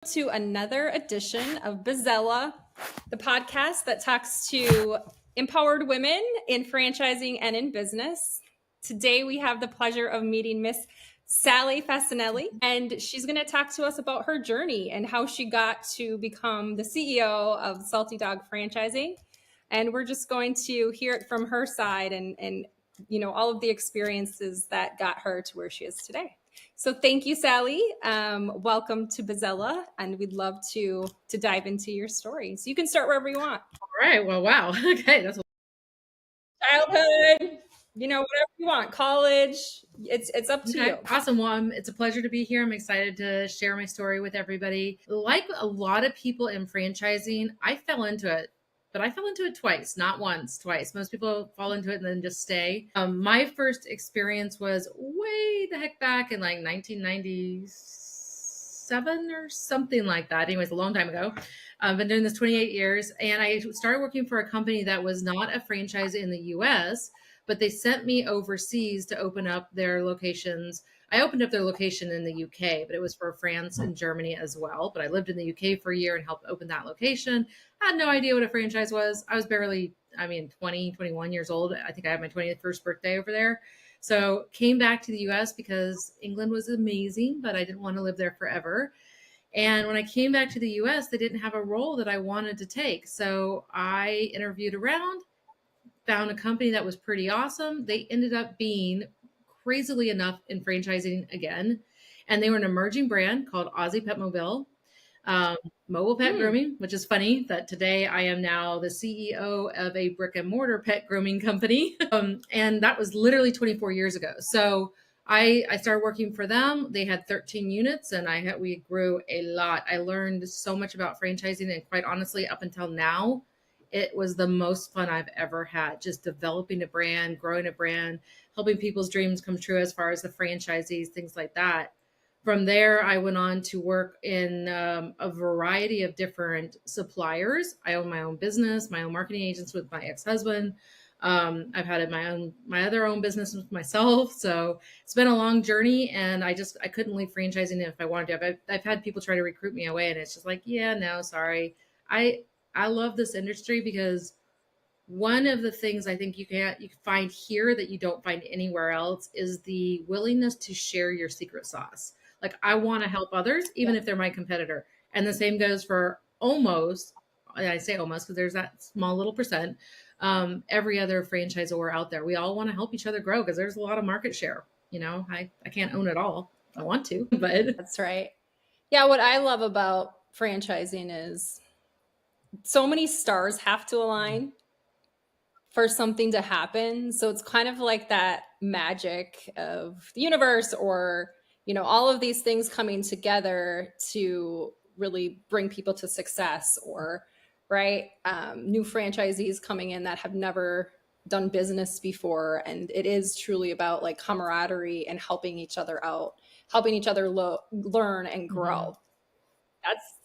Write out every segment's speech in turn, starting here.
To another edition of BIZELLA, the podcast that talks to empowered women in franchising and in business. Today we have the pleasure of meeting Miss Sally Facinelli, and she's going to talk to us about her journey and how she got to become the CEO of Salty Dawg Franchising. And we're just going to hear it from her side and all of the experiences that got her to where she is today. So thank you, Sally. Welcome to BIZELLA, and we'd love to dive into your story. So you can start wherever you want. All right. Well, wow. Okay. That's childhood, whatever you want. College, it's up to you. Awesome. Well, it's a pleasure to be here. I'm excited to share my story with everybody. Like a lot of people in franchising, I fell into it. But I fell into it twice, not once, twice. Most people fall into it and then just stay. My first experience was way the heck back in like 1997 or something like that. Anyways, a long time ago. I've been doing this 28 years, and I started working for a company that was not a franchise in the US, but they sent me overseas to open up their locations. I opened up their location in the UK, but it was for France and Germany as well. But I lived in the UK for a year and helped open that location. I had no idea what a franchise was. I was barely, 20, 21 years old. I think I had my 21st birthday over there. So came back to the US because England was amazing, but I didn't want to live there forever. And when I came back to the US, they didn't have a role that I wanted to take. So I interviewed around, found a company that was pretty awesome. They ended up being crazily enough in franchising again. And they were an emerging brand called Aussie Pet Mobile, mobile pet grooming, which is funny that today I am now the CEO of a brick and mortar pet grooming company. And that was literally 24 years ago. So I started working for them. They had 13 units and we grew a lot. I learned so much about franchising, and quite honestly, up until now, it was the most fun I've ever had, just developing a brand, growing a brand, helping people's dreams come true as far as the franchisees, things like that. From there, I went on to work in a variety of different suppliers. I own my own business, my own marketing agents with my ex-husband. I've had my other own business with myself. So it's been a long journey, and I couldn't leave franchising if I wanted to. I've had people try to recruit me away, and it's just like, yeah, no, sorry. I love this industry because one of the things I think you can find here that you don't find anywhere else is the willingness to share your secret sauce. Like, I want to help others, even if they're my competitor. And the same goes for almost, I say almost because there's that small little percent, every other franchisor out there. We all want to help each other grow because there's a lot of market share. I can't own it all. I want to, but that's right. Yeah. What I love about franchising is so many stars have to align for something to happen. So it's kind of like that magic of the universe, or, all of these things coming together to really bring people to success, or right. New franchisees coming in that have never done business before. And it is truly about like camaraderie and helping each other out, helping each other learn and grow.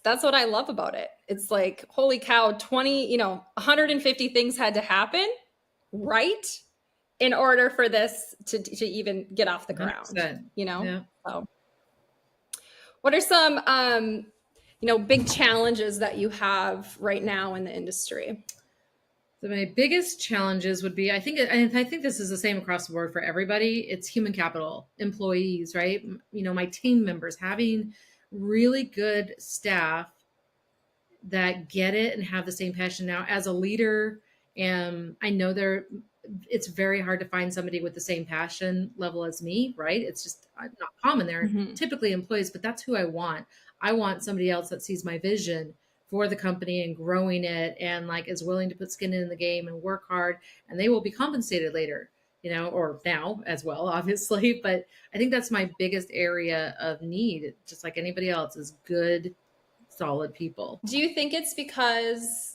That's what I love about it. It's like, holy cow, 150 things had to happen right in order for this to even get off the ground, 100%. Yeah. So what are some big challenges that you have right now in the industry? So my biggest challenges would be, I think this is the same across the board for everybody. It's human capital, employees, right? My team members, having really good staff that get it and have the same passion. Now, as a leader, I know it's very hard to find somebody with the same passion level as me, right? It's just not common. They're typically employees, but that's who I want. I want somebody else that sees my vision for the company and growing it, and like is willing to put skin in the game and work hard, and they will be compensated later, or now as well, obviously. But I think that's my biggest area of need, just like anybody else, is good, solid people. Do you think it's because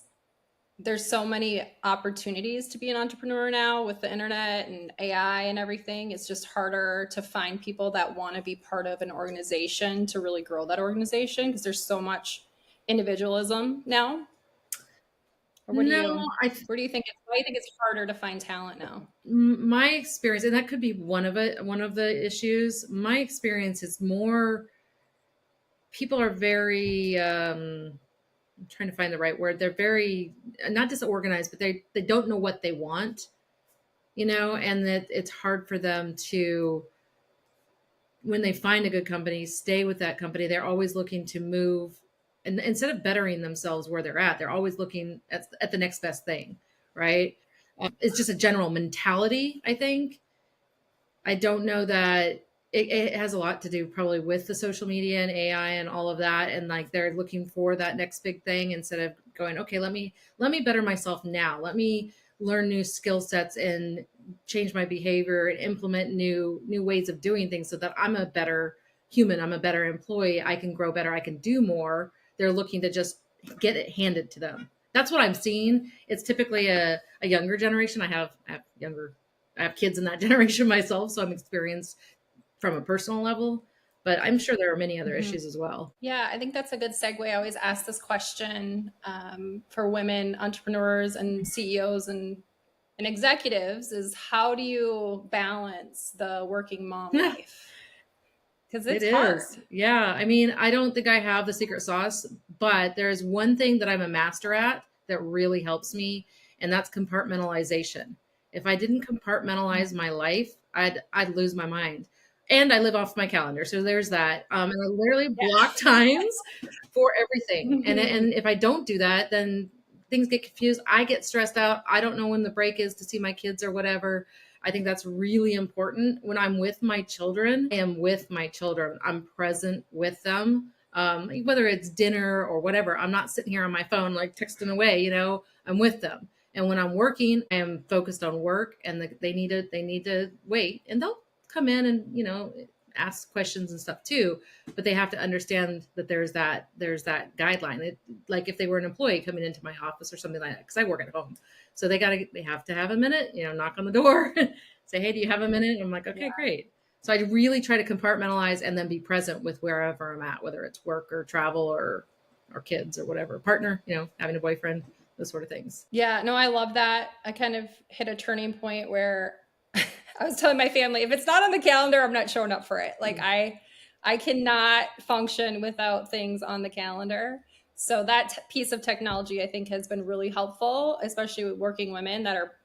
there's so many opportunities to be an entrepreneur now with the internet and AI and everything? It's just harder to find people that want to be part of an organization to really grow that organization because there's so much individualism now? Or why do you think it's harder to find talent now? My experience, and that could be one of the issues. My experience is more people are very, I'm trying to find the right word. They're very not disorganized, but they don't know what they want, and that it's hard for them to, when they find a good company, stay with that company. They're always looking to move, and instead of bettering themselves where they're at, they're always looking at the next best thing, right? It's just a general mentality, I think. I don't know that it has a lot to do probably with the social media and AI and all of that. And like they're looking for that next big thing instead of going, okay, let me better myself now. Let me learn new skill sets and change my behavior and implement new ways of doing things so that I'm a better human. I'm a better employee. I can grow better. I can do more. They're looking to just get it handed to them. That's what I'm seeing. It's typically a younger generation. I have kids in that generation myself, so I'm experienced from a personal level, but I'm sure there are many other Mhm. issues as well. Yeah, I think that's a good segue. I always ask this question for women entrepreneurs and CEOs and executives is how do you balance the working mom life? Because It it's is. hard. Yeah. I mean, I don't think I have the secret sauce, but there's one thing that I'm a master at that really helps me, and that's compartmentalization. If I didn't compartmentalize my life, I'd lose my mind. And I live off my calendar. So there's that. And I literally block times for everything. Yeah. And if I don't do that, then things get confused. I get stressed out. I don't know when the break is to see my kids or whatever. I think that's really important. When I'm with my children, I am with my children. I'm present with them. Whether it's dinner or whatever, I'm not sitting here on my phone like texting away, I'm with them. And when I'm working, I am focused on work, and they need to wait, and they'll come in and ask questions and stuff too, but they have to understand that there's that guideline. Like if they were an employee coming into my office or something like that, because I work at home, so they have to have a minute, knock on the door, say, hey, do you have a minute? And I'm like, okay, Yeah. great. So I really try to compartmentalize and then be present with wherever I'm at, whether it's work or travel or kids or whatever, partner, having a boyfriend, those sort of things. Yeah, no, I love that. I kind of hit a turning point where I was telling my family, if it's not on the calendar, I'm not showing up for it. Like I cannot function without things on the calendar. So that piece of technology I think has been really helpful, especially with working women that are,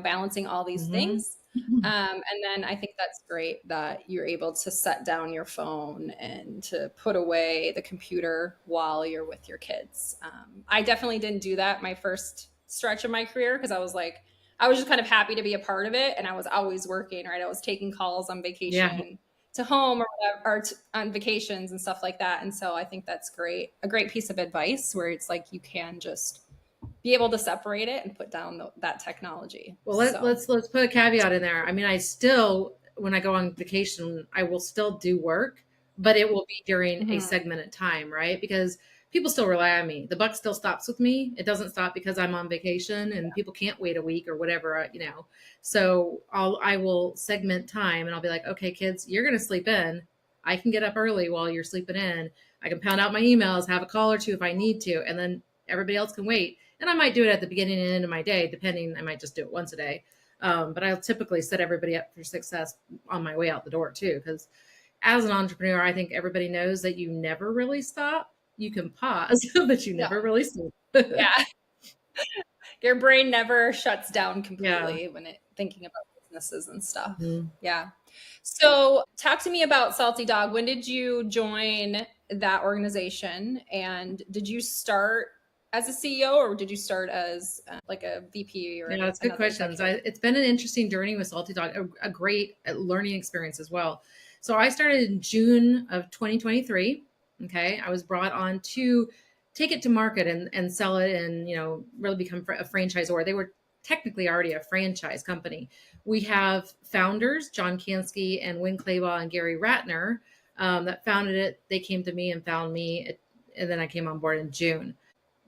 balancing all these Mm-hmm. things. And then I think that's great that you're able to set down your phone and to put away the computer while you're with your kids. I definitely didn't do that my first stretch of my career because I was just kind of happy to be a part of it, and I was always working. Right, I was taking calls on Yeah. vacation to home or whatever, or on vacations and stuff like that. And so I think that's great, a great piece of advice where it's like you can just be able to separate it and put down that technology. Well, So. let's put a caveat in there. I mean, I still, when I go on vacation, I will still do work, but it will be during a Mhm. segmented time, right? Because people still rely on me. The buck still stops with me. It doesn't stop because I'm on vacation and people can't wait a week or whatever, So I will segment time, and I'll be like, okay, kids, you're going to sleep in. I can get up early while you're sleeping in. I can pound out my emails, have a call or two if I need to, and then everybody else can wait. And I might do it at the beginning and end of my day, depending. I might just do it once a day. But I'll typically set everybody up for success on my way out the door too. Because as an entrepreneur, I think everybody knows that you never really stop. You can pause, but you No. never really stop. Yeah. Your brain never shuts down Yeah. completely when it thinking about businesses and stuff. Mhm. Yeah. So talk to me about Salty Dog. When did you join that organization? And did you start as a CEO or did you start as like a VP or Yeah, that's good another questions. executive? It's been an interesting journey with Salty Dog, a great learning experience as well. So I started in June of 2023. Okay. I was brought on to take it to market and sell it and, really become a franchisor. They were technically already a franchise company. We have founders, John Kansky and Win Claybaugh and Gary Ratner, that founded it. They came to me and found me, and then I came on board in June.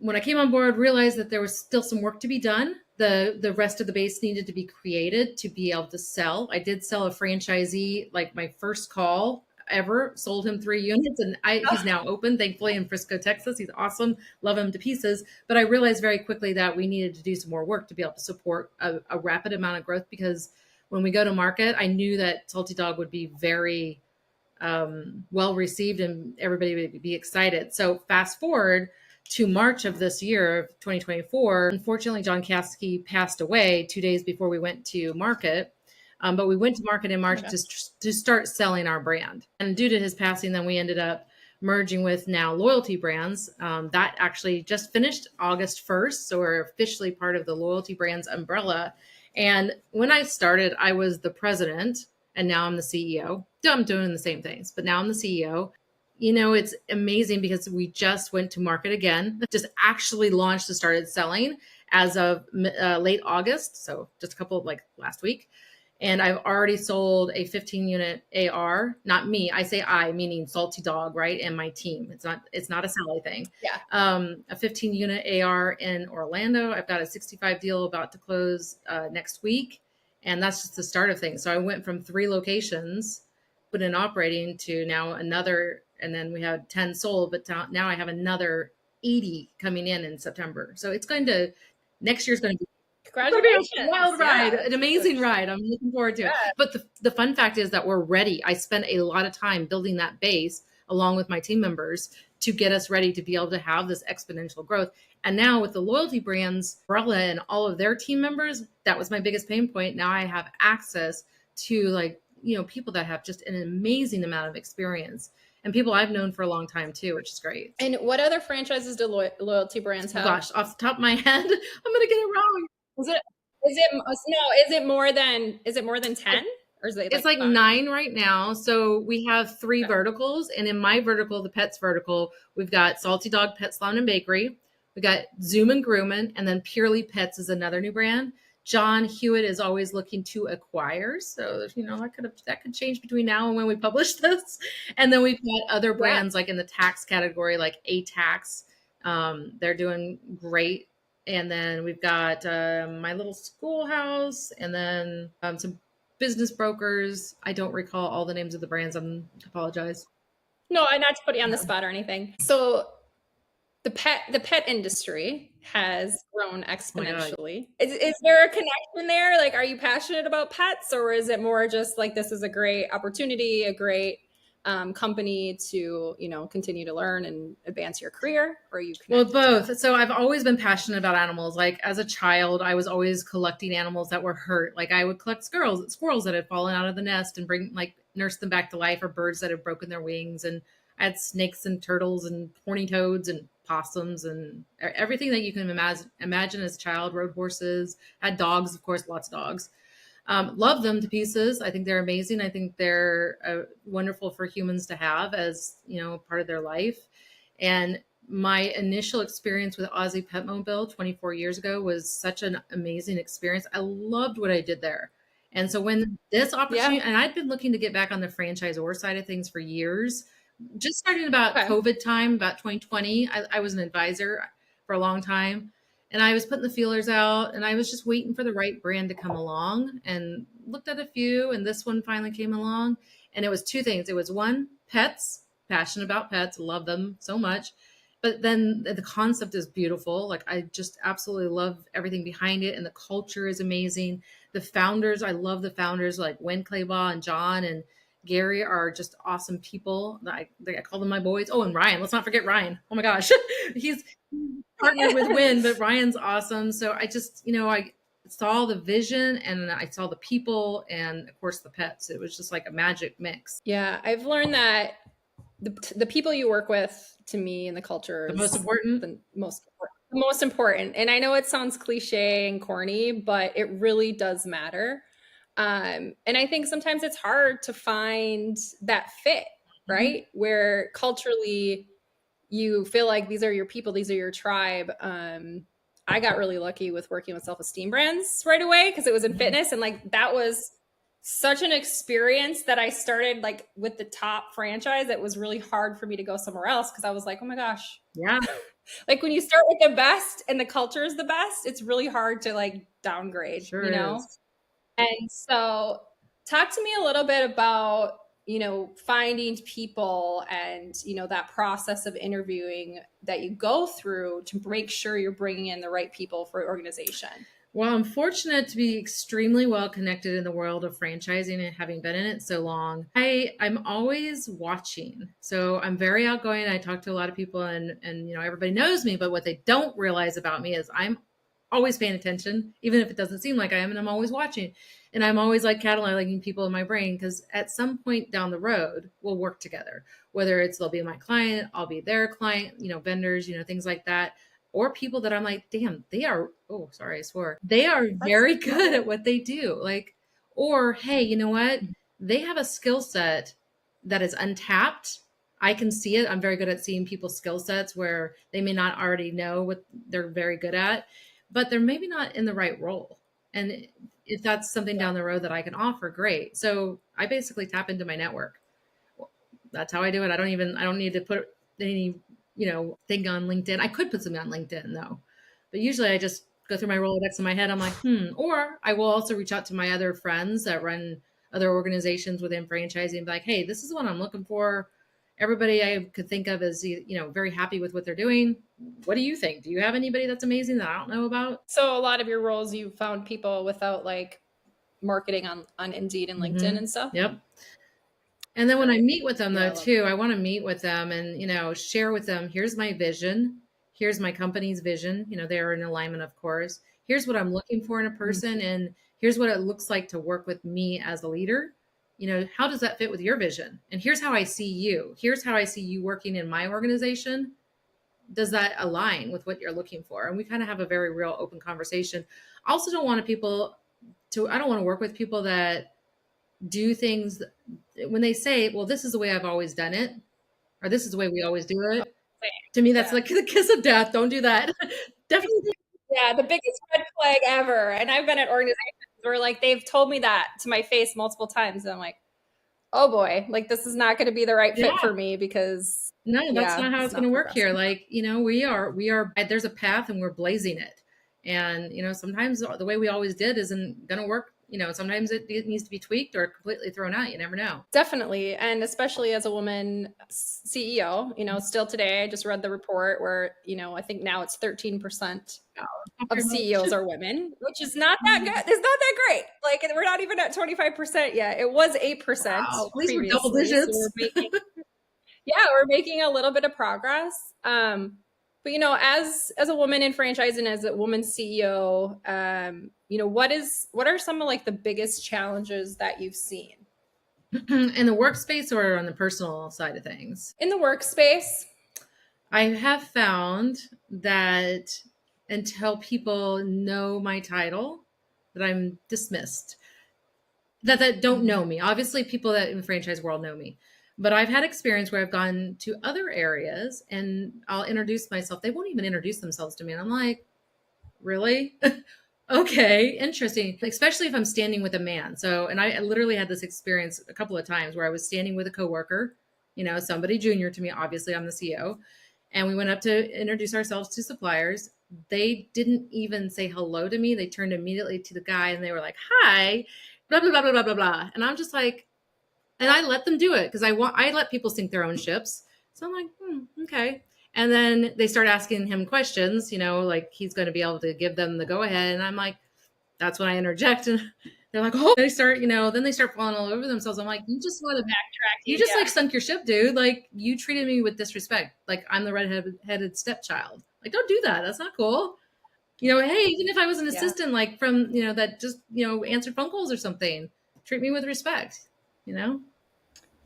When I came on board, realized that there was still some work to be done. The rest of the base needed to be created to be able to sell. I did sell a franchisee, like my first call ever, sold him 3 units, and he's now open, thankfully, in Frisco, Texas. He's awesome, love him to pieces. But I realized very quickly that we needed to do some more work to be able to support a rapid amount of growth, because when we go to market, I knew that Salty Dog would be very well received and everybody would be excited. So fast forward to March of this year of 2024. Unfortunately, John Caskey passed away 2 days before we went to market. But we went to market in March to start selling our brand. And due to his passing, then we ended up merging with now Loyalty Brands. That actually just finished August 1st. So we're officially part of the Loyalty Brands umbrella. And when I started, I was the president, and now I'm the CEO. I'm doing the same things, but now I'm the CEO. You know, it's amazing because we just went to market again, just actually launched and started selling as of late August. So just a couple, like last week. And I've already sold a 15 unit AR, not me. I say I, meaning Salty Dawg, right? And my team. It's not a Sally thing. Yeah. A 15 unit AR in Orlando. I've got a 65 deal about to close next week. And that's just the start of things. So I went from 3 locations, but in operating to now another, and then we had 10 sold, but now I have another 80 coming in September. So it's next year's going to be Congratulations. A wild ride, an amazing ride. I'm looking forward to it. But the fun fact is that we're ready. I spent a lot of time building that base along with my team members to get us ready to be able to have this exponential growth. And now with the Loyalty Brands umbrella and all of their team members, that was my biggest pain point. Now I have access to people that have just an amazing amount of experience and people I've known for a long time too, which is great. And what other franchises do Loyalty Brands have? Gosh, off the top of my head, I'm going to get it wrong. Is it more than 10? Or is it it's like 9 right now. So we have 3 verticals. And in my vertical, the pets vertical, we've got Salty Dawg Pet Salon and Bakery. We got Zoom and Groomin', and then Purely Pets is another new brand. John Hewitt is always looking to acquire. So, that could change between now and when we publish this. And then we've got other brands like in the tax category, like A-Tax. They're doing great. And then we've got My Little Schoolhouse, and then some business brokers. I don't recall all the names of the brands. I apologize. No, not to put you on the spot or anything. So the pet industry has grown exponentially. Is there a connection there? Like, are you passionate about pets, or is it more just like this is a great opportunity, a great company to continue to learn and advance your career? Or are you both? So I've always been passionate about animals. Like as a child, I was always collecting animals that were hurt. Like I would collect squirrels that had fallen out of the nest and nurse them back to life, or birds that had broken their wings. And I had snakes and turtles and horny toads and possums and everything that you can imagine as a child. Rode horses, had dogs, of course, lots of dogs. Love them to pieces. I think they're amazing. I think they're wonderful for humans to have as, part of their life. And my initial experience with Aussie Petmobile 24 years ago was such an amazing experience. I loved what I did there. And so when this opportunity, and I'd been looking to get back on the franchisor side of things for years, just starting about COVID time, about 2020, I was an advisor for a long time. And I was putting the feelers out, and I was just waiting for the right brand to come along, and looked at a few, and this one finally came along. And it was 2 things. It was 1, pets, passionate about pets, love them so much. But then the concept is beautiful. Like I just absolutely love everything behind it. And the culture is amazing. The founders, I love the founders like Wen Claybaugh and John and Gary are just awesome people. I call them my boys. Oh, and Ryan. Let's not forget Ryan. Oh my gosh. He's partnered with Win, but Ryan's awesome. So I just, I saw the vision, and I saw the people, and of course the pets. It was just like a magic mix. Yeah. I've learned that the people you work with, to me, and the culture is the most important. The most important. And I know it sounds cliche and corny, but it really does matter. And I think sometimes it's hard to find that fit, right? Mm-hmm. Where culturally you feel like these are your people, these are your tribe. I got really lucky with working with self-esteem brands right away because it was in fitness. And like, that was such an experience that I started like with the top franchise. It was really hard for me to go somewhere else because I was like, oh my gosh. Yeah. Like when you start with the best and the culture is the best, it's really hard to like downgrade, sure is. And so talk to me a little bit about, finding people and, that process of interviewing that you go through to make sure you're bringing in the right people for your organization. Well, I'm fortunate to be extremely well connected in the world of franchising and having been in it so long. I'm always watching. So I'm very outgoing. I talk to a lot of people and everybody knows me, but what they don't realize about me is I'm always paying attention, even if it doesn't seem like I am, and I'm always watching. And I'm always like cataloging people in my brain because at some point down the road, we'll work together. Whether it's they'll be my client, I'll be their client, vendors, things like that, or people that I'm like, damn, they are, oh, sorry, I swore. They are very good at what they do. Like, or hey, you know what? They have a skill set that is untapped. I can see it. I'm very good at seeing people's skill sets where they may not already know what they're very good at, but they're maybe not in the right role. And if that's something down the road that I can offer, great. So I basically tap into my network. That's how I do it. I don't need to put any, thing on LinkedIn. I could put something on LinkedIn though, but usually I just go through my Rolodex in my head. I'm like, or I will also reach out to my other friends that run other organizations within franchising and be like, hey, this is what I'm looking for. Everybody I could think of is, very happy with what they're doing. What do you think? Do you have anybody that's amazing that I don't know about? So a lot of your roles, you found people without like marketing on Indeed and LinkedIn and stuff. Yep. And then when I meet with them, Yeah, though, too, I want to meet with them and, share with them, here's my vision. Here's my company's vision. They're in alignment, of course. Here's what I'm looking for in a person. And here's what it looks like to work with me as a leader. How does that fit with your vision? And here's how I see you. Here's how I see you working in my organization. Does that align with what you're looking for? And we kind of have a very real open conversation. I also don't want I don't want to work with people that do things when they say, well, this is the way I've always done it, or this is the way we always do it. To me, that's like the kiss of death. Don't do that. Definitely. Yeah, the biggest red flag ever. And I've been at organizations where like they've told me that to my face multiple times. And I'm like, oh boy, like this is not going to be the right fit Yeah. for me because No, that's not how it's going to work here. progressive. Like, we are, there's a path and we're blazing it. And, sometimes the way we always did isn't going to work. Sometimes it needs to be tweaked or completely thrown out. You never know. Definitely. And especially as a woman CEO, still today, I just read the report where, I think now it's 13% of CEOs are women, which is not that good. It's not that great. Like we're not even at 25% yet. It was 8% Wow, at least we're previously. double digits. So we're making a little bit of progress. But as a woman in franchising, as a woman CEO, what are some of like the biggest challenges that you've seen in the workspace or on the personal side of things? in the workspace? I have found that until people know my title, that I'm dismissed. That don't know me. Obviously, people that in the franchise world know me. But I've had experience where I've gone to other areas and I'll introduce myself. They won't even introduce themselves to me. And I'm like, really? Okay, interesting. Especially if I'm standing with a man. So, and I literally had this experience a couple of times where I was standing with a coworker, somebody junior to me. Obviously, I'm the CEO. And we went up to introduce ourselves to suppliers. They didn't even say hello to me. They turned immediately to the guy and they were like, hi, blah, blah, blah, blah, blah, blah, blah. And I'm just like, and I let them do it because I let people sink their own ships. So I'm like, okay. And then they start asking him questions, like he's going to be able to give them the go ahead. And I'm like, that's when I interject. And they're like, oh, they start, then they start falling all over themselves. I'm like, you just want to backtrack. You just like sunk your ship, dude. Like you treated me with disrespect. Like I'm the redheaded stepchild. Like, don't do that. That's not cool. Hey, even if I was an assistant, like from, that just, answered phone calls or something, treat me with respect, That's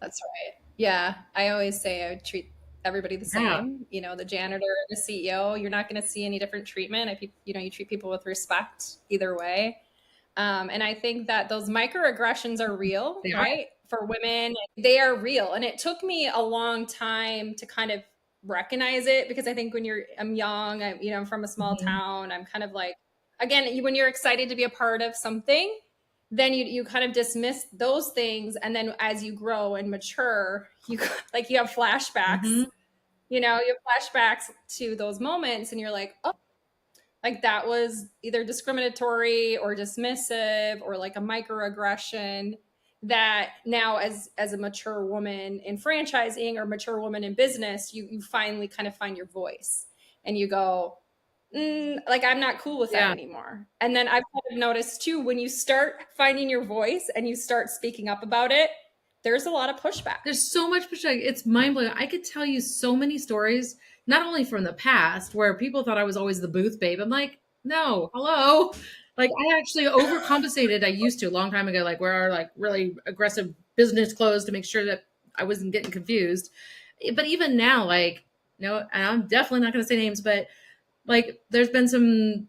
right. Yeah. I always say I would treat everybody the same. The janitor, the CEO, you're not going to see any different treatment. You treat people with respect either way. And I think that those microaggressions are real, right? For women, they are real. And it took me a long time to kind of recognize it because I think when I'm young, I'm from a small town. I'm kind of like, again, when you're excited to be a part of something, then you kind of dismiss those things. And then as you grow and mature, you have flashbacks, you have flashbacks to those moments and you're like, oh, like that was either discriminatory or dismissive or like a microaggression that now as a mature woman in franchising or mature woman in business, you finally kind of find your voice and you go, like I'm not cool with that Yeah. anymore. And then I've kind of noticed too, when you start finding your voice and you start speaking up about it, there's a lot of pushback. There's so much pushback. It's mind blowing. I could tell you so many stories, not only from the past where people thought I was always the booth babe. I'm like, no, hello. Like I actually overcompensated. I used to a long time ago, like wear our like really aggressive business clothes to make sure that I wasn't getting confused. But even now, like, no, and I'm definitely not going to say names, but like there's been some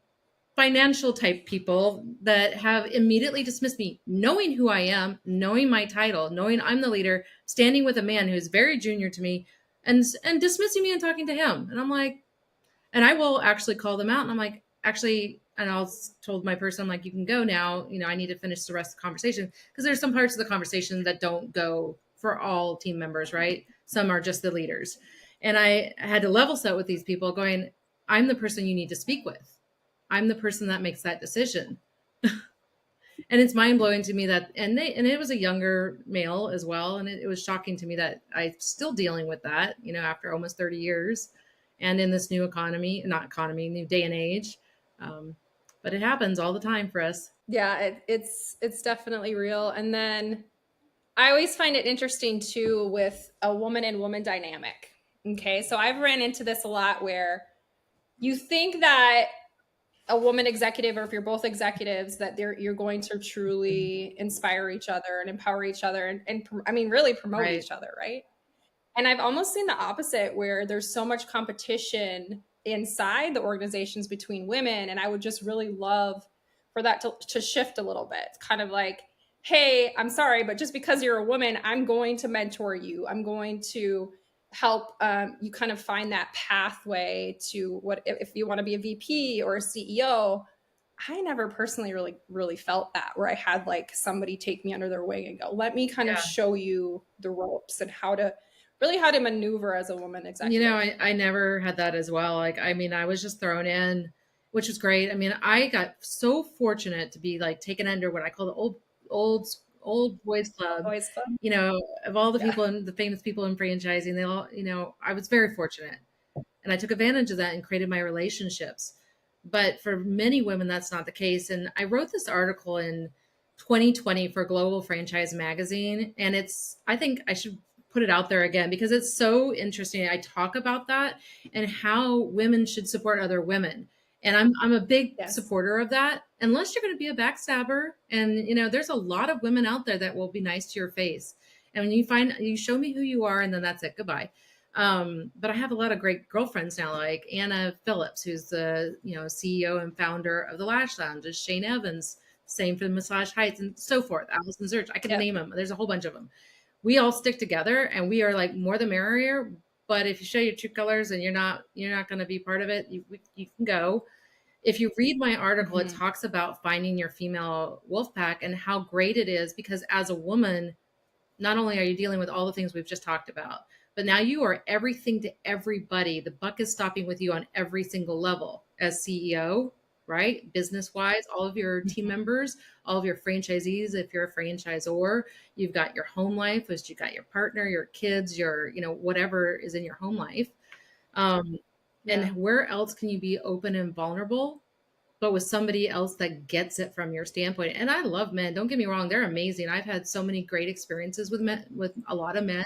financial type people that have immediately dismissed me, knowing who I am, knowing my title, knowing I'm the leader, standing with a man who's very junior to me, and dismissing me and talking to him. And I'm like, and I will actually call them out, and I'm like, actually, and I'll told my person, I'm like, you can go now. You know, I need to finish the rest of the conversation because there's some parts of the conversation that don't go for all team members, right? Some are just the leaders. And I had to level set with these people going, I'm the person you need to speak with. I'm the person that makes that decision. And it's mind blowing to me that, and it was a younger male as well. And it was shocking to me that I'm still dealing with that, you know, after almost 30 years and in this new economy, not economy, new day and age. But it happens all the time for us. Yeah, it's definitely real. And then I always find it interesting too with a woman and woman dynamic. Okay, so I've ran into this a lot where you think that a woman executive, or if you're both executives, that you're going to truly inspire each other and empower each other and I mean really promote Right. each other, right? And I've almost seen the opposite where there's so much competition inside the organizations between women. And I would just really love for that to shift a little bit. It's kind of like, hey, I'm sorry, but just because you're a woman, I'm going to mentor you. I'm going to help you kind of find that pathway to what if you want to be a VP or a CEO. I never personally really felt that where I had like somebody take me under their wing and go, let me kind of Yeah. show you the ropes and how to maneuver as a woman You know, executive. I never had that as well. Like, I mean, I was just thrown in, which was great. I mean, I got so fortunate to be like taken under what I call the old, old boys club. Boys Club. You know, of all the Yeah. people and the famous people in franchising, they all, you know, I was very fortunate and I took advantage of that and created my relationships. But for many women, that's not the case. And I wrote this article in 2020 for Global Franchise Magazine. And I think I should put it out there again because it's so interesting. I talk about that and how women should support other women. And I'm a big Yes. supporter of that, unless you're going to be a backstabber. And, you know, there's a lot of women out there that will be nice to your face. And when you show me who you are, and then that's it. Goodbye. But I have a lot of great girlfriends now, like Anna Phillips, who's the CEO and founder of the Lash Lounge, and Shane Evans, same for the Massage Heights, and so forth. Allison Zurch, I can Yep. name them. There's a whole bunch of them. We all stick together, and we are like more the merrier. But if you show your true colors and you're not going to be part of it, you can go. If you read my article, it Mm-hmm. talks about finding your female wolf pack and how great it is because as a woman, not only are you dealing with all the things we've just talked about, but now you are everything to everybody. The buck is stopping with you on every single level as CEO, right? Business wise, all of your team Mm-hmm. members, all of your franchisees, if you're a franchisor, you've got your home life, which you've got your partner, your kids, whatever is in your home life. Um, Yeah. and where else can you be open and vulnerable but with somebody else that gets it from your standpoint. And I love men. Don't get me wrong; they're amazing. I've had so many great experiences with men, with a lot of men.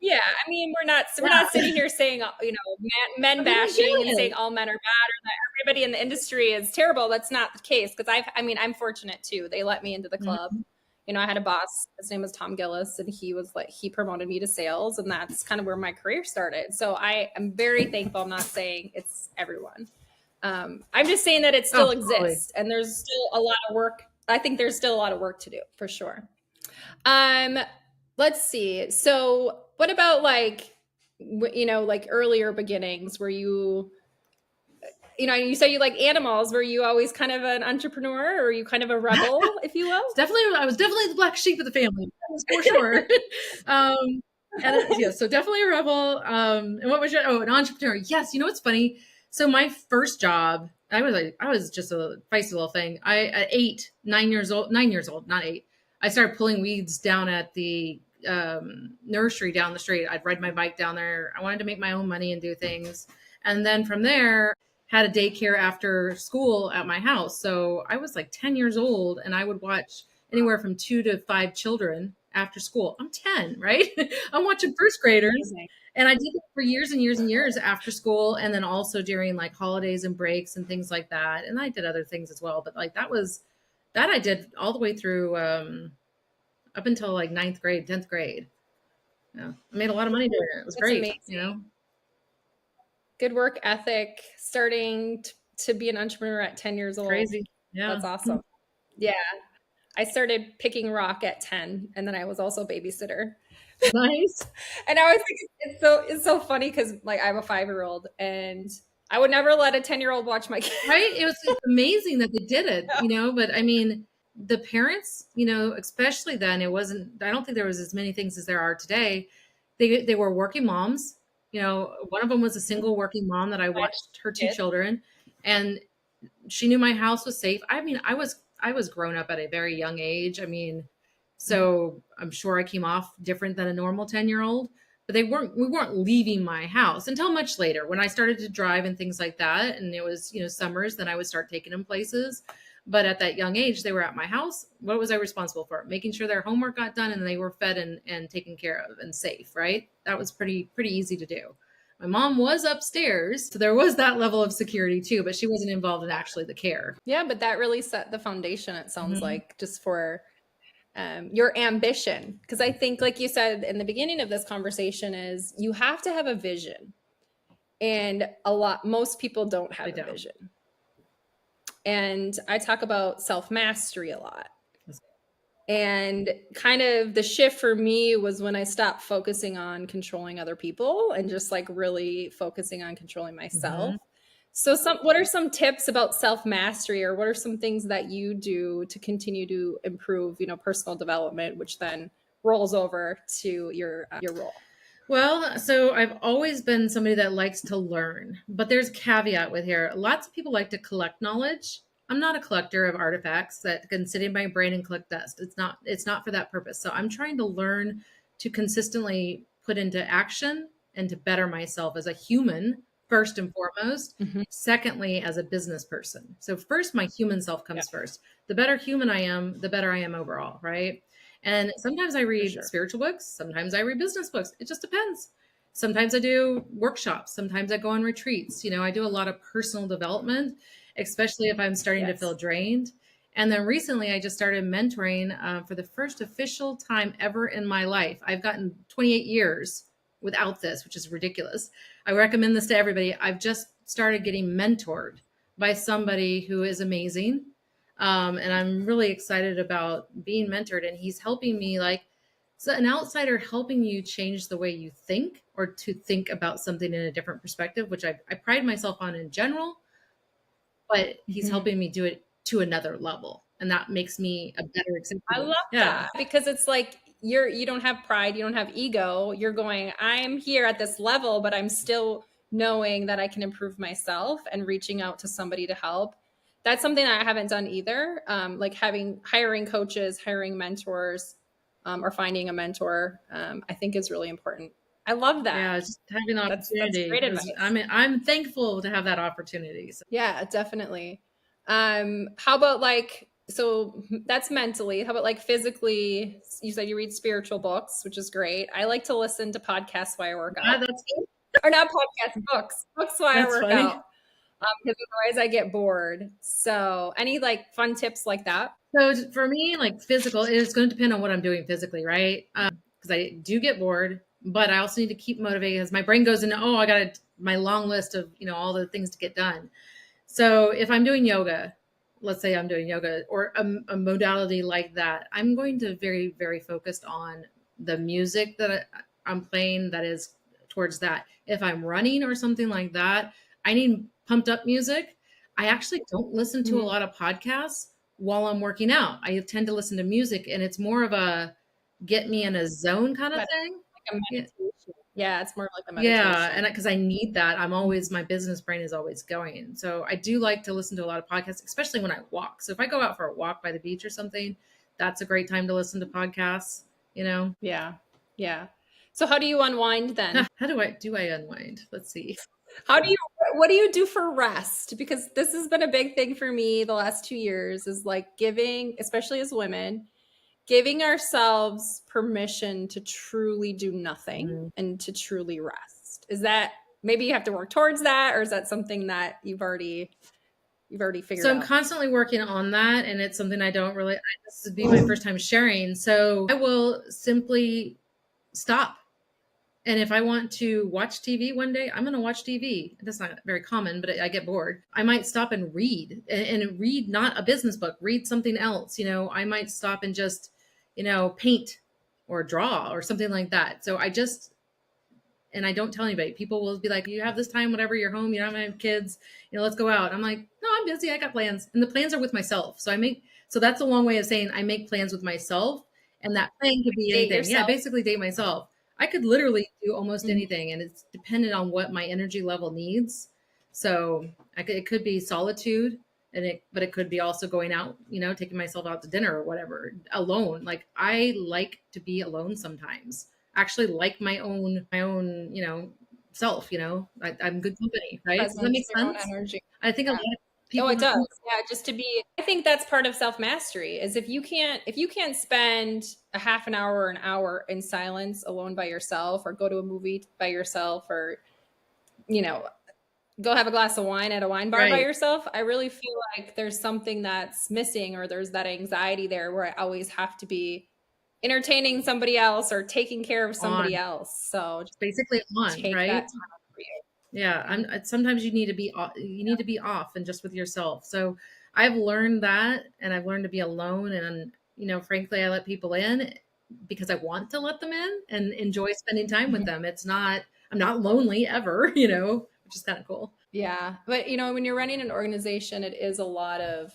Yeah, I mean, we're not Yeah, sitting here saying, men we don't bashing and get saying it. all men are bad or that everybody in the industry is terrible. That's not the case because I'm fortunate too. They let me into the club. Mhm. I had a boss. His name was Tom Gillis, and he promoted me to sales, and that's kind of where my career started. So I am very thankful. I'm not saying it's everyone. I'm just saying that it Oh, still totally. exists, and there's still a lot of work. I think there's still a lot of work to do for sure. Um, let's see. So, what about like, like earlier beginnings where you say you like animals. Were you always kind of an entrepreneur, or are you kind of a rebel, if you will? I was definitely the black sheep of the family. That was for sure. um, yeah, so definitely a rebel. And what was your? Oh, an entrepreneur. Yes. You know what's funny? So my first job, I was just a feisty little thing. I at 9 years old, not 8. I started pulling weeds down at the nursery down the street. I'd ride my bike down there. I wanted to make my own money and do things. And then from there, had a daycare after school at my house. So I was like 10 years old and I would watch anywhere from 2 to 5 children after school. I'm 10, right? I'm watching first graders. Amazing. And I did it for years and years and years after school. And then also during like holidays and breaks and things like that. And I did other things as well. But like that I did all the way through up until like ninth grade, 10th grade. Yeah. I made a lot of money doing it. It was That's great, amazing. you know? Good work ethic, starting to be an entrepreneur at 10 years old. Crazy. Yeah. That's awesome. Yeah. I started picking rock at 10, and then I was also a babysitter. Nice. And I always think it's so funny because like I have a 5-year-old, and I would never let a 10-year-old watch my kids. Right? It's amazing that they did it, you know, but I mean, the parents, you know, especially then, I don't think there was as many things as there are today. They were working moms. You know, one of them was a single working mom that I watched her 2 children, and she knew my house was safe. I mean, I was grown up at a very young age. I mean, so I'm sure I came off different than a normal 10-year-old, but we weren't leaving my house until much later when I started to drive and things like that. And it was, you know, summers, then I would start taking them places. But at that young age, they were at my house. What was I responsible for? Making sure their homework got done and they were fed and taken care of and safe, right? That was pretty easy to do. My mom was upstairs, so there was that level of security too, but she wasn't involved in actually the care. Yeah, but that really set the foundation, it sounds like, just for your ambition. Because I think, like you said in the beginning of this conversation, is you have to have a vision. And most people don't have a vision. And I talk about self-mastery a lot. And kind of the shift for me was when I stopped focusing on controlling other people and just like really focusing on controlling myself. So what are some tips about self-mastery, or what are some things that you do to continue to improve, you know, personal development, which then rolls over to your role? Well, so I've always been somebody that likes to learn, but there's a caveat with here. Lots of people like to collect knowledge. I'm not a collector of artifacts that can sit in my brain and collect dust. It's not for that purpose. So I'm trying to learn to consistently put into action and to better myself as a human, first and foremost. Secondly, as a business person. So first, my human self comes first. The better human I am, the better I am overall, right? And sometimes I read spiritual books. Sometimes I read business books. It just depends. Sometimes I do workshops. Sometimes I go on retreats. You know, I do a lot of personal development, especially if I'm starting to feel drained. And then recently I just started mentoring for the first official time ever in my life. I've gotten 28 years without this, which is ridiculous. I recommend this to everybody. I've just started getting mentored by somebody who is amazing. And I'm really excited about being mentored, and he's helping me, like, so an outsider helping you change the way you think, or to think about something in a different perspective, which I pride myself on in general, but he's helping me do it to another level. And that makes me a better example. I love that, because it's like, you don't have pride, you don't have ego. You're going, I'm here at this level, but I'm still knowing that I can improve myself and reaching out to somebody to help. That's something I haven't done either. Like hiring coaches, hiring mentors, or finding a mentor, I think is really important. I love that. Yeah, just having the opportunity. That's great advice. I'm thankful to have that opportunity. So. Yeah, definitely. How about like, so that's mentally. How about like physically? You said you read spiritual books, which is great. I like to listen to podcasts while I work out. Yeah, that's good. Or not podcasts, books while I work out. Because otherwise I get bored. So any like fun tips like that? So for me, like physical, it's going to depend on what I'm doing physically, right? Because I do get bored, but I also need to keep motivated as my brain goes into, I got my long list of, you know, all the things to get done. So if I'm doing yoga, let's say I'm doing yoga or a modality like that, I'm going to very, very focused on the music that I'm playing that is towards that. If I'm running or something like that, I need pumped up music. I actually don't listen to a lot of podcasts while I'm working out. I tend to listen to music, and it's more of a get me in a zone kind of thing. Like a meditation. Yeah, it's more like a meditation. Yeah, and because I need that, my business brain is always going. So I do like to listen to a lot of podcasts, especially when I walk. So if I go out for a walk by the beach or something, that's a great time to listen to podcasts, you know? Yeah. So how do you unwind then? How do I unwind? Let's see. what do you do for rest? Because this has been a big thing for me the last 2 years, is like giving, especially as women, giving ourselves permission to truly do nothing Mhm. and to truly rest. Is that, maybe you have to work towards that, or is that something that you've already figured So I'm out? constantly working on that, and it's something I don't really. This would be my first time sharing, so I will simply stop. And if I want to watch TV one day, I'm going to watch TV. That's not very common, but I get bored. I might stop and read, and read not a business book, read something else. I might stop and just, paint or draw or something like that. So and I don't tell anybody. People will be like, "You have this time, whatever. You're home. You don't have kids. Let's go out." I'm like, "No, I'm busy. I got plans, and the plans are with myself." So that's a long way of saying I make plans with myself, and that plan could be Date anything. Yeah, yourself. basically date myself. I could literally do almost Mhm. anything, and it's dependent on what my energy level needs. So it could be solitude, but it could be also going out, taking myself out to dinner or whatever, alone. Like I like to be alone sometimes. Actually, like my own, self. I'm good company, right? Does that Presence, make your own sense? energy. I think a lot Yeah. of Oh, people it does. don't. Yeah, just to be, I think that's part of self-mastery, is if you can't spend a half an hour or an hour in silence alone by yourself, or go to a movie by yourself, or you know, go have a glass of wine at a wine bar by Right. yourself, I really feel like there's something that's missing, or there's that anxiety there where I always have to be entertaining somebody else or taking care of somebody On. else. So It's basically on, take that right? time for you. Yeah, Mhm. sometimes you need to be you need to be off and just with yourself. So I've learned that, and I've learned to be alone, and frankly, I let people in because I want to let them in and enjoy spending time with Mhm. them. I'm not lonely ever, which is kind of cool. Yeah. But when you're running an organization, it is a lot of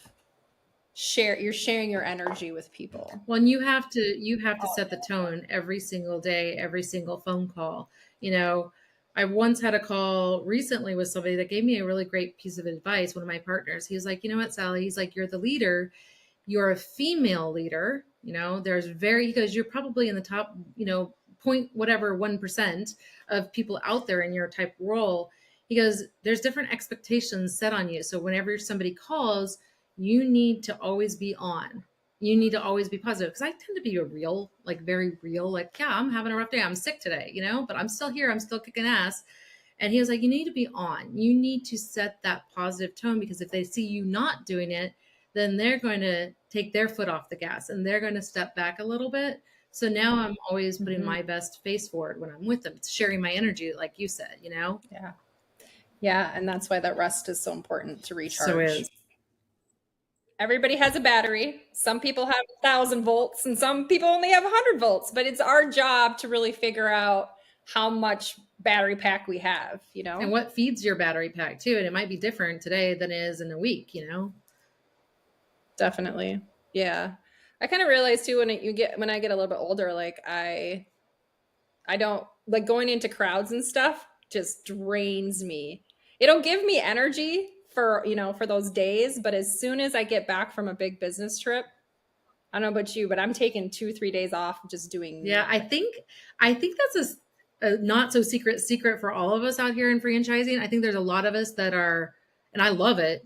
you're sharing your energy with people. Well, and you have to set the tone every single day, every single phone call. You know, I once had a call recently with somebody that gave me a really great piece of advice. One of my partners, he was like, "You know what, Sally?" He's like, "You're the leader. You're a female leader. He goes, you're probably in the top, point whatever 1% of people out there in your type role." He goes, "There's different expectations set on you. So whenever somebody calls, you need to always be on. You need to always be positive." Because I tend to be a real, like very real, like, yeah, I'm having a rough day. I'm sick today, but I'm still here. I'm still kicking ass. And he was like, "You need to be on. You need to set that positive tone, because if they see you not doing it, then they're going to take their foot off the gas and they're going to step back a little bit." So now I'm always putting Mhm. my best face forward when I'm with them. It's sharing my energy, like you said. Yeah. Yeah, and that's why that rest is so important, to So recharge. is. Everybody has a battery. Some people have 1,000 volts and some people only have 100 volts, but it's our job to really figure out how much battery pack we have. And what feeds your battery pack too. And it might be different today than it is in a week. Definitely. Yeah. I kind of realized too, when I get a little bit older, like I don't like going into crowds and stuff, just drains me. It'll give me energy for those days, but as soon as I get back from a big business trip, I don't know about you, but I'm taking 2-3 days off just doing Yeah, I nothing. think I think that's a not so secret for all of us out here in franchising. I think there's a lot of us that are, and I love it.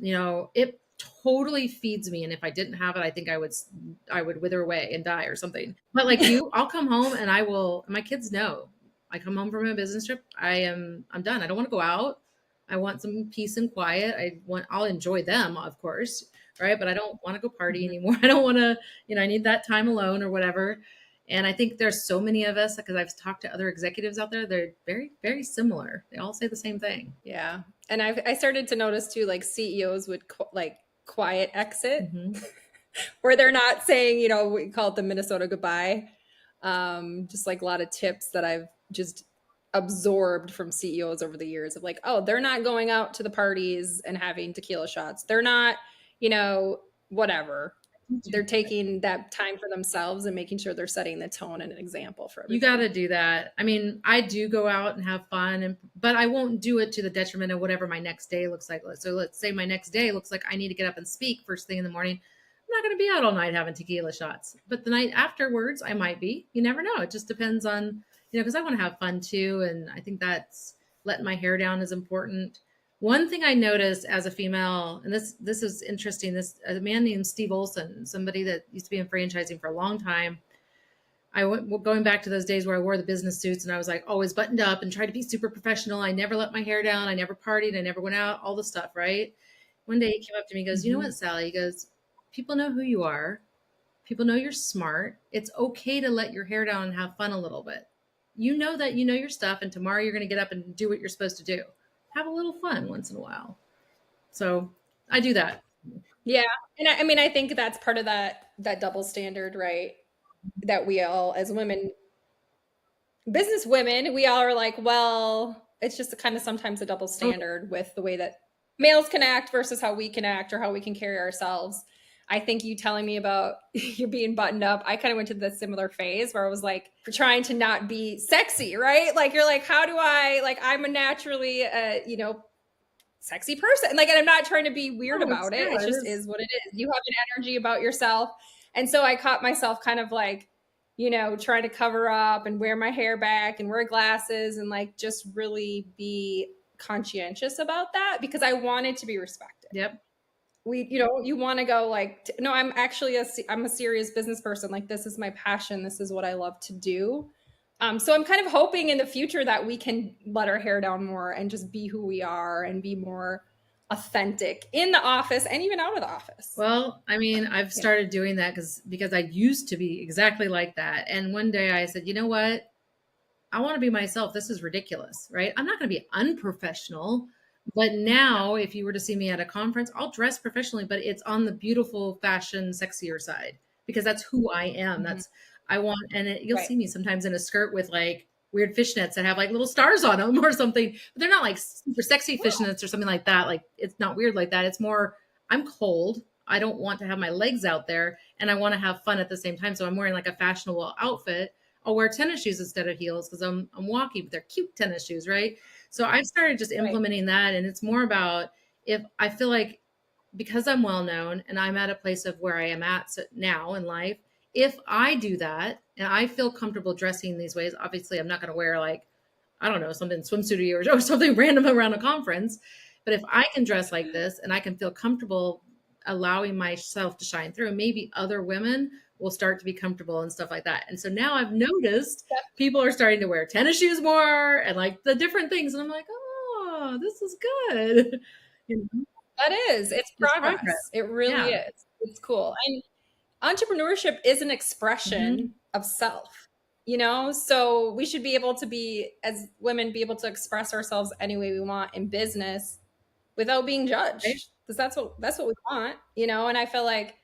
It totally feeds me, and if I didn't have it, I think I would wither away and die or something. But like you, I'll come home and I will. My kids know. I come home from a business trip. I'm done. I don't want to go out. I want some peace and quiet. I'll enjoy them, of course, right? But I don't want to go party Mhm. anymore. I don't want to, I need that time alone or whatever. And I think there's so many of us, because I've talked to other executives out there, they're very, very similar. They all say the same thing. Yeah. And I started to notice too, like CEOs would like quiet exit, Hmm. where they're not saying, we call it the Minnesota goodbye. Just like a lot of tips that I've just absorbed from CEOs over the years, of like, oh, they're not going out to the parties and having tequila shots. They're not, whatever. They're taking that time for themselves and making sure they're setting the tone and an example for You got everybody. to do that. I mean, I do go out and have fun, but I won't do it to the detriment of whatever my next day looks like. So let's say my next day looks like I need to get up and speak first thing in the morning. I'm not going to be out all night having tequila shots, but the night afterwards, I might be. You never know. It just depends on, because I want to have fun too. And I think that's letting my hair down is important. One thing I noticed as a female, and this is interesting, this a man named Steve Olson, somebody that used to be in franchising for a long time. I went going back to those days where I wore the business suits and I was like always buttoned up and tried to be super professional. I never let my hair down. I never partied. I never went out, all the stuff, right? One day he came up to me and goes, you know Mhm. what, Sally? He goes, people know who you are. People know you're smart. It's okay to let your hair down and have fun a little bit. You know that you know your stuff, and tomorrow you're going to get up and do what you're supposed to do. Have a little fun once in a while. So I do that. Yeah. And I mean, I think that's part of that double standard, right? That we all as women, business women, we all are like, well, it's just a kind of sometimes a double Oh, standard with the way that males can act versus how we can act or how we can carry ourselves. I think you telling me about you being buttoned up, I kind of went to the similar phase where I was like trying to not be sexy, right? Like you're like, how do I like I'm a naturally sexy person. Like, and I'm not trying to be weird it's about it. yeah, It it just is. is what it is. You have an energy about yourself. And so I caught myself kind of like, trying to cover up and wear my hair back and wear glasses and like just really be conscientious about that because I wanted to be respected. Yep. You want to go like, no, I'm actually I'm a serious business person. Like, this is my passion. This is what I love to do. So I'm kind of hoping in the future that we can let our hair down more and just be who we are and be more authentic in the office and even out of the office. Well, I mean, I've You know? started doing that because I used to be exactly like that. And one day I said, you know what? I want to be myself. This is ridiculous, right? I'm not going to be unprofessional. But now, if you were to see me at a conference, I'll dress professionally, but it's on the beautiful, fashion, sexier side because that's who I am. Mhm. That's I want, and you'll Right. see me sometimes in a skirt with like weird fishnets that have like little stars on them or something. But they're not like super sexy fishnets or something like that. Like it's not weird like that. It's more I'm cold. I don't want to have my legs out there, and I want to have fun at the same time. So I'm wearing like a fashionable outfit. I'll wear tennis shoes instead of heels because I'm walking, but they're cute tennis shoes, right? So I've started just Right. implementing that, and it's more about if I feel like because I'm well known and I'm at a place of where I am at now in life, if I do that and I feel comfortable dressing these ways, obviously I'm not going to wear like I don't know something swimsuity or something random around a conference, but if I can dress like this and I can feel comfortable allowing myself to shine through, maybe other women will start to be comfortable and stuff like that. And so now I've noticed Yep. people are starting to wear tennis shoes more and like the different things. And I'm like, oh, this is good. You know, That is, it's it's progress. progress. It really Yeah. is. It's cool. And entrepreneurship is an Hmm. expression of self, so we should be able to be as women be able to express ourselves any way we want in business without being Right. judged because that's what we want, and I feel like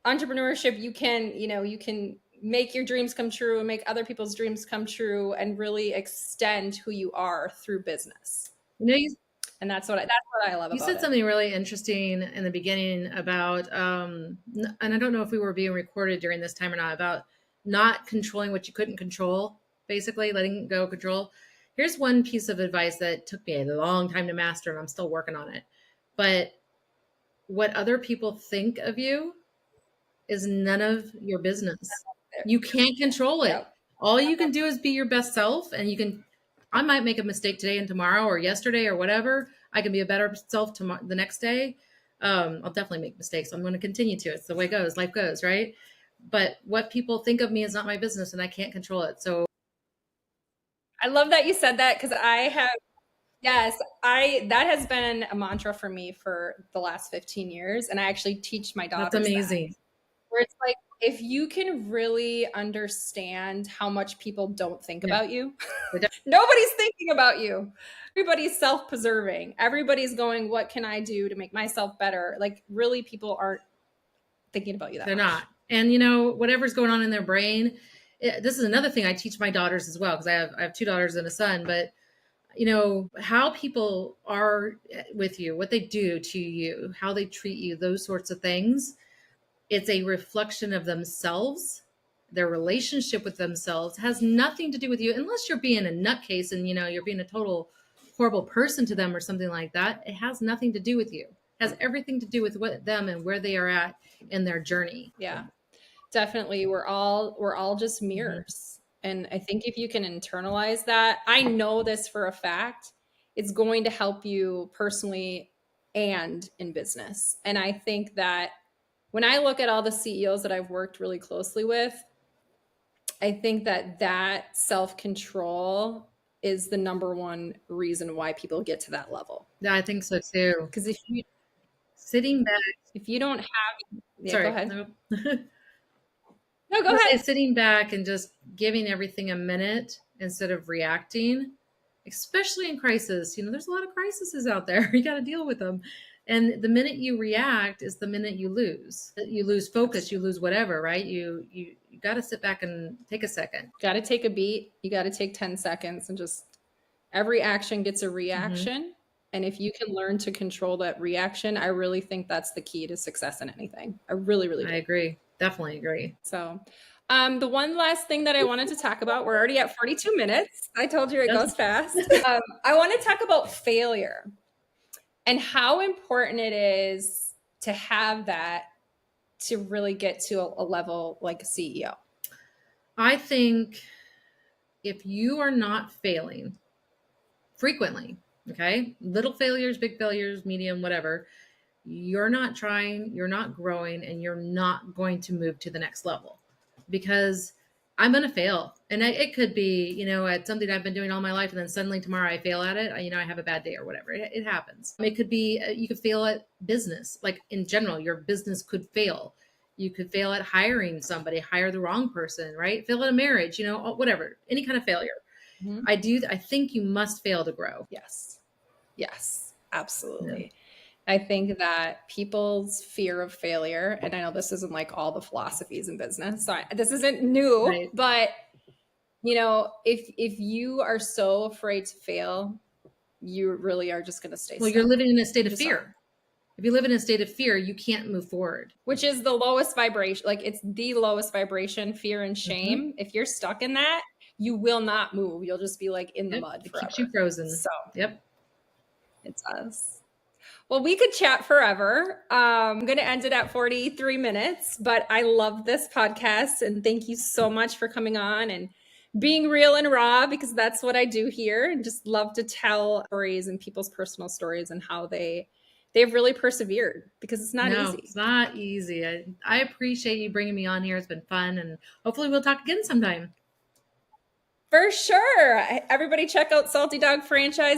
entrepreneurship you can make your dreams come true and make other people's dreams come true and really extend who you are through business, You know, you, and that's what I love you about said it. something really interesting in the beginning about, and I don't know if we were being recorded during this time or not, about not controlling what you couldn't control, basically letting go of control. Here's one piece of advice that took me a long time to master, and I'm still working on it. But what other people think of you is none of your business. You can't control it. Yep. All you can do is be your best self, and you can. I might make a mistake today and tomorrow, or yesterday, or whatever. I can be a better self tomorrow, the next day. I'll definitely make mistakes. I'm going to continue to. It's the way it goes. Life goes, right? But what people think of me is not my business, and I can't control it. So I love that you said that because I have, yes, I that has been a mantra for me for the last 15 years. And I actually teach my that's daughters that, amazing. where it's like, if you can really understand how much people don't think Yeah. about you, nobody's thinking about you. Everybody's self preserving. Everybody's going, what can I do to make myself better? Like, really, people aren't thinking about you that They're not. much. And whatever's going on in their brain, this is another thing I teach my daughters as well because I have two daughters and a son. But how people are with you, what they do to you, how they treat you, those sorts of things. It's a reflection of themselves. Their relationship with themselves has nothing to do with you, unless you're being a nutcase and you're being a total horrible person to them or something like that. It has nothing to do with you. It has everything to do with what them and where they are at in their journey. Yeah, definitely. We're all just Mhm. mirrors. And I think if you can internalize that, I know this for a fact. it's going to help you personally and in business. And I think that when I look at all the CEOs that I've worked really closely with, I think that self-control is the number one reason why people get to that level. Yeah, I think so too. Because if Sitting back, you don't have, yeah, sorry, go ahead. no. No, go ahead. Sitting back and just giving everything a minute instead of reacting, especially in crisis. There's a lot of crises out there. You got to deal with them. And the minute you react is the minute you lose. You lose focus, you lose whatever, right? You got to sit back and take a second. Got to take a beat. You got to take 10 seconds and just every action gets a reaction. Mm-hmm. And if you can learn to control that reaction, I really think that's the key to success in anything. I really, really do. I agree. Definitely agree. So the one last thing that I wanted to talk about, we're already at 42 minutes. I told you it goes fast. I want to talk about failure and how important it is to have that to really get to a level like a CEO. I think if you are not failing frequently, okay, little failures, big failures, medium, whatever, you're not trying, you're not growing, and you're not going to move to the next level, because I'm going to fail. And it could be, at something I've been doing all my life, and then suddenly tomorrow I fail at it. I have a bad day or whatever. It happens. It could be, you could fail at business. Like in general, your business could fail. You could fail at hiring somebody, hire the wrong person, right? Fail at a marriage, whatever, any kind of failure. Mm-hmm. I think you must fail to grow. Yes, absolutely. Yeah. I think that people's fear of failure, and I know this isn't like all the philosophies in business, so this isn't new, right. But if you are so afraid to fail, you really are just going to stay stuck. You're living in a state of fear. If you live in a state of fear, you can't move forward. Which is the lowest vibration. Like it's the lowest vibration, fear and shame. Mm-hmm. If you're stuck in that, you will not move. You'll just be like in the mud forever. It keeps you frozen. So yep. It does. Well, we could chat forever. I'm going to end it at 43 minutes, but I love this podcast. And thank you so much for coming on and being real and raw, because that's what I do here. And just love to tell stories and people's personal stories and how they've really persevered, because it's not easy. It's not easy. I appreciate you bringing me on here. It's been fun. And hopefully we'll talk again sometime. For sure. Everybody check out Salty Dawg Franchise.